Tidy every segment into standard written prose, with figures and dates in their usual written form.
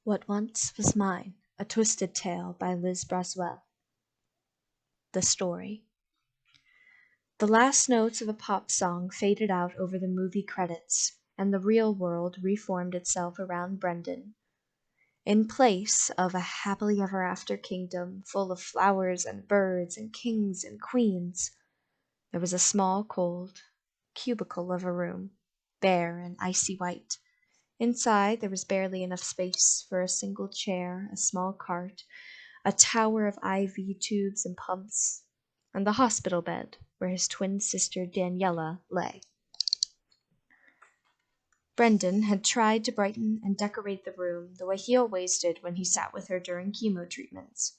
What Once Was Mine, A Twisted Tale by Liz Braswell. The Story. The last notes of a pop song faded out over the movie credits, and the real world reformed itself around Brendan. In place of a happily ever after kingdom full of flowers and birds and kings and queens, there was a small, cold cubicle of a room, bare and icy white. Inside, there was barely enough space for a single chair, a small cart, a tower of IV tubes and pumps, and the hospital bed where his twin sister Daniela lay. Brendan had tried to brighten and decorate the room the way he always did when he sat with her during chemo treatments.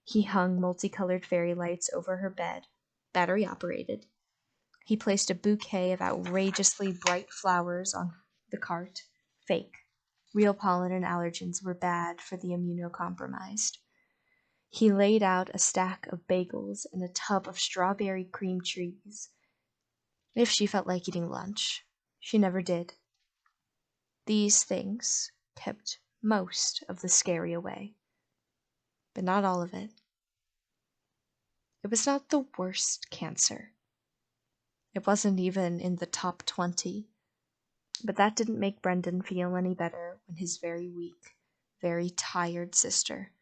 He hung multicolored fairy lights over her bed, battery operated. He placed a bouquet of outrageously bright flowers on the cart, fake. Real pollen and allergens were bad for the immunocompromised. He laid out a stack of bagels and a tub of strawberry cream cheese. If she felt like eating lunch, she never did. These things kept most of the scary away, but not all of it. It was not the worst cancer. It wasn't even in the top 20. But that didn't make Brendan feel any better when his very weak, very tired sister,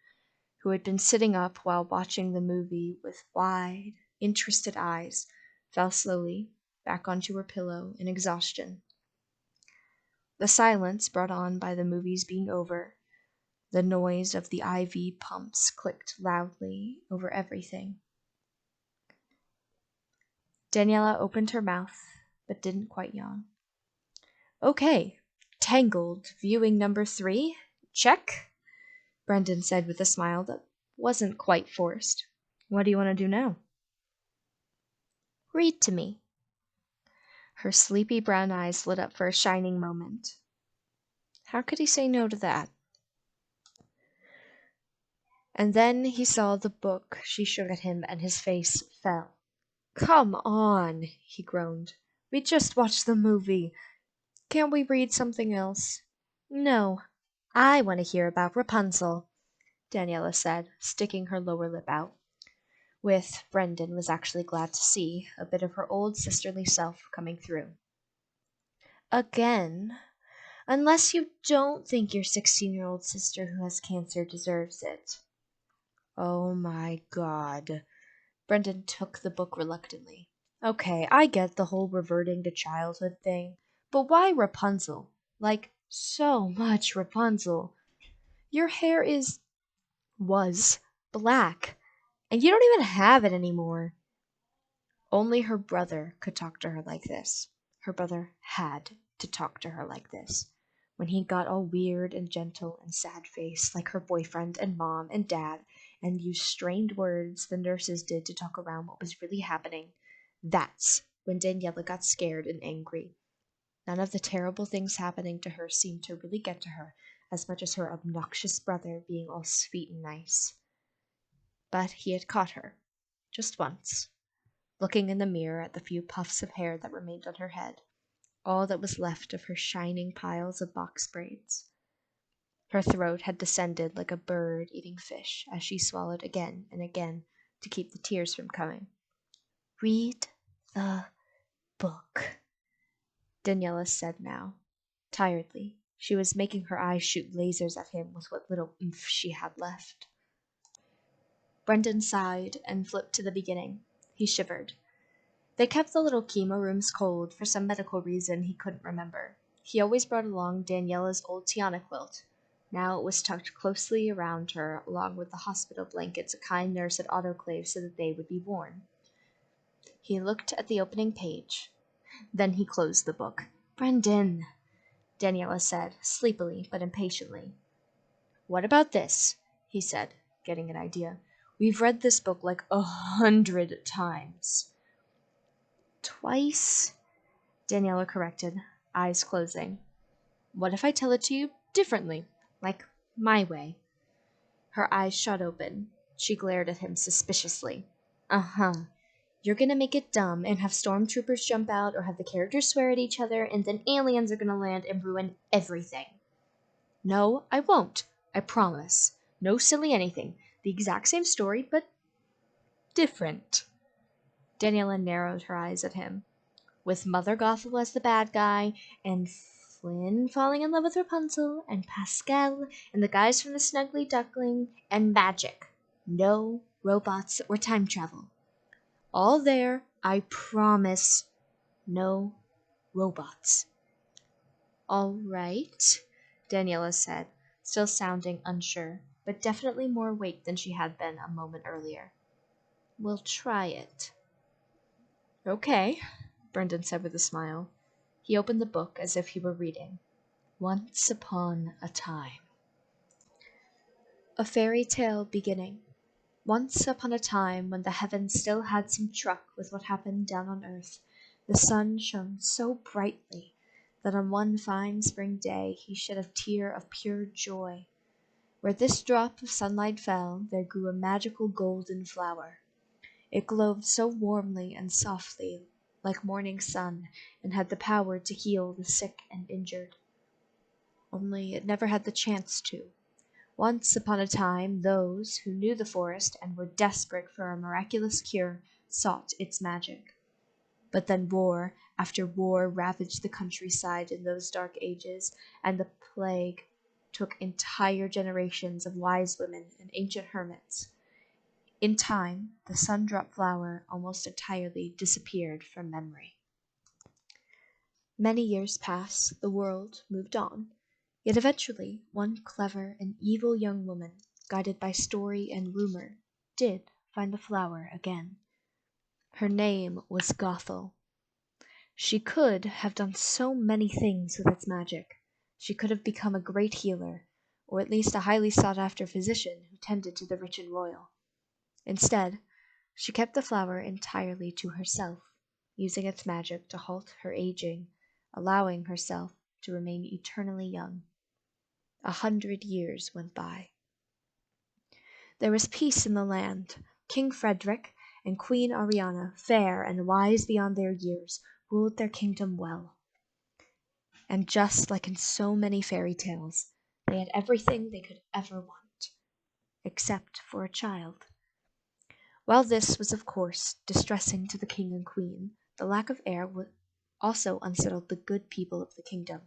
who had been sitting up while watching the movie with wide, interested eyes, fell slowly back onto her pillow in exhaustion. The silence brought on by the movies being over, the noise of the IV pumps clicked loudly over everything. Daniela opened her mouth, but didn't quite yawn. Okay, Tangled, viewing number 3, check, Brendan said with a smile that wasn't quite forced. What do you want to do now? Read to me. Her sleepy brown eyes lit up for a shining moment. How could he say no to that? And then he saw the book she shook at him and his face fell. Come on, he groaned. We just watched the movie. Can't we read something else? No, I want to hear about Rapunzel, Daniela said, sticking her lower lip out. With, Brendan was actually glad to see, a bit of her old sisterly self coming through. Again? Unless you don't think your 16-year-old sister who has cancer deserves it. Oh my God. Brendan took the book reluctantly. Okay, I get the whole reverting to childhood thing, but why Rapunzel? Like, so much Rapunzel. Your hair was black, and you don't even have it anymore. Only her brother could talk to her like this. Her brother had to talk to her like this. When he got all weird and gentle and sad-faced like her boyfriend and mom and dad and used strained words the nurses did to talk around what was really happening, that's when Daniela got scared and angry. None of the terrible things happening to her seemed to really get to her as much as her obnoxious brother being all sweet and nice. But he had caught her, just once, looking in the mirror at the few puffs of hair that remained on her head, all that was left of her shining piles of box braids. Her throat had descended like a bird eating fish as she swallowed again and again to keep the tears from coming. Read the book, Daniela said now, tiredly. She was making her eyes shoot lasers at him with what little oomph she had left. Brendan sighed and flipped to the beginning. He shivered. They kept the little chemo rooms cold for some medical reason he couldn't remember. He always brought along Daniela's old Tiana quilt. Now it was tucked closely around her, along with the hospital blankets a kind nurse had autoclaved so that they would be worn. He looked at the opening page. Then he closed the book. Brendan, Daniela said, sleepily but impatiently. What about this? He said, getting an idea. We've read this book like 100 times. Twice? Daniela corrected, eyes closing. What if I tell it to you differently, like my way? Her eyes shot open. She glared at him suspiciously. Uh-huh. You're gonna make it dumb and have stormtroopers jump out or have the characters swear at each other and then aliens are gonna land and ruin everything. No, I won't. I promise. No silly anything. The exact same story, but different. Daniela narrowed her eyes at him. With Mother Gothel as the bad guy, and Flynn falling in love with Rapunzel, and Pascal, and the guys from the Snuggly Duckling, and magic. No robots or time travel. All there, I promise. No robots. All right, Daniela said, still sounding unsure, but definitely more awake than she had been a moment earlier. We'll try it. Okay, Brendan said with a smile. He opened the book as if he were reading. Once upon a time. A fairy tale beginning. Once upon a time, when the heavens still had some truck with what happened down on earth, the sun shone so brightly that on one fine spring day he shed a tear of pure joy. Where this drop of sunlight fell, there grew a magical golden flower. It glowed so warmly and softly, like morning sun, and had the power to heal the sick and injured. Only it never had the chance to. Once upon a time, those who knew the forest and were desperate for a miraculous cure sought its magic. But then war after war ravaged the countryside in those dark ages, and the plague took entire generations of wise women and ancient hermits. In time, the sun-drop flower almost entirely disappeared from memory. Many years passed, the world moved on. Yet eventually, one clever and evil young woman, guided by story and rumor, did find the flower again. Her name was Gothel. She could have done so many things with its magic. She could have become a great healer, or at least a highly sought-after physician who tended to the rich and royal. Instead, she kept the flower entirely to herself, using its magic to halt her aging, allowing herself to remain eternally young. 100 years went by. There was peace in the land. King Frederick and Queen Ariana, fair and wise beyond their years, ruled their kingdom well. And just like in so many fairy tales, they had everything they could ever want, except for a child. While this was, of course, distressing to the king and queen, the lack of heir also unsettled the good people of the kingdom.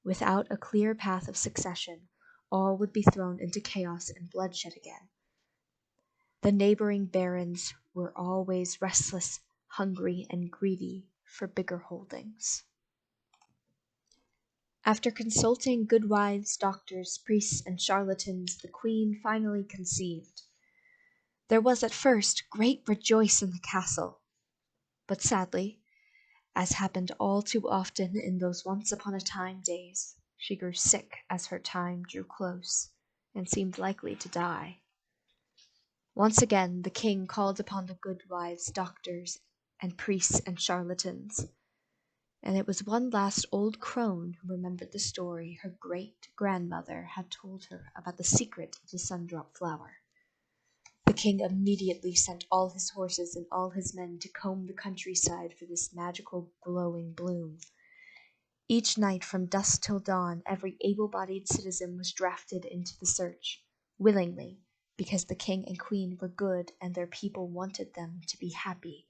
Without a clear path of succession, all would be thrown into chaos and bloodshed again. The neighboring barons were always restless, hungry, and greedy for bigger holdings. After consulting good wives, doctors, priests, and charlatans, the queen finally conceived. There was at first great rejoice in the castle, but sadly, as happened all too often in those once-upon-a-time days, she grew sick as her time drew close, and seemed likely to die. Once again the king called upon the good wives, doctors, and priests and charlatans, and it was one last old crone who remembered the story her great-grandmother had told her about the secret of the sun-drop flower. The king immediately sent all his horses and all his men to comb the countryside for this magical glowing bloom. Each night from dusk till dawn, every able-bodied citizen was drafted into the search, willingly, because the king and queen were good and their people wanted them to be happy,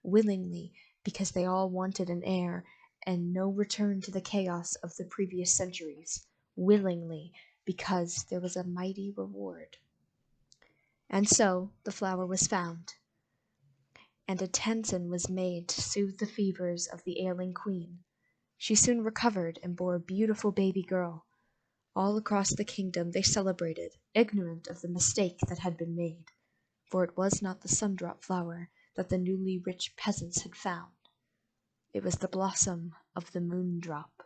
willingly, because they all wanted an heir and no return to the chaos of the previous centuries, willingly, because there was a mighty reward. And so the flower was found, and a tansin was made to soothe the fevers of the ailing queen. She soon recovered and bore a beautiful baby girl. All across the kingdom they celebrated, ignorant of the mistake that had been made, for it was not the sun-drop flower that the newly rich peasants had found. It was the blossom of the moon-drop.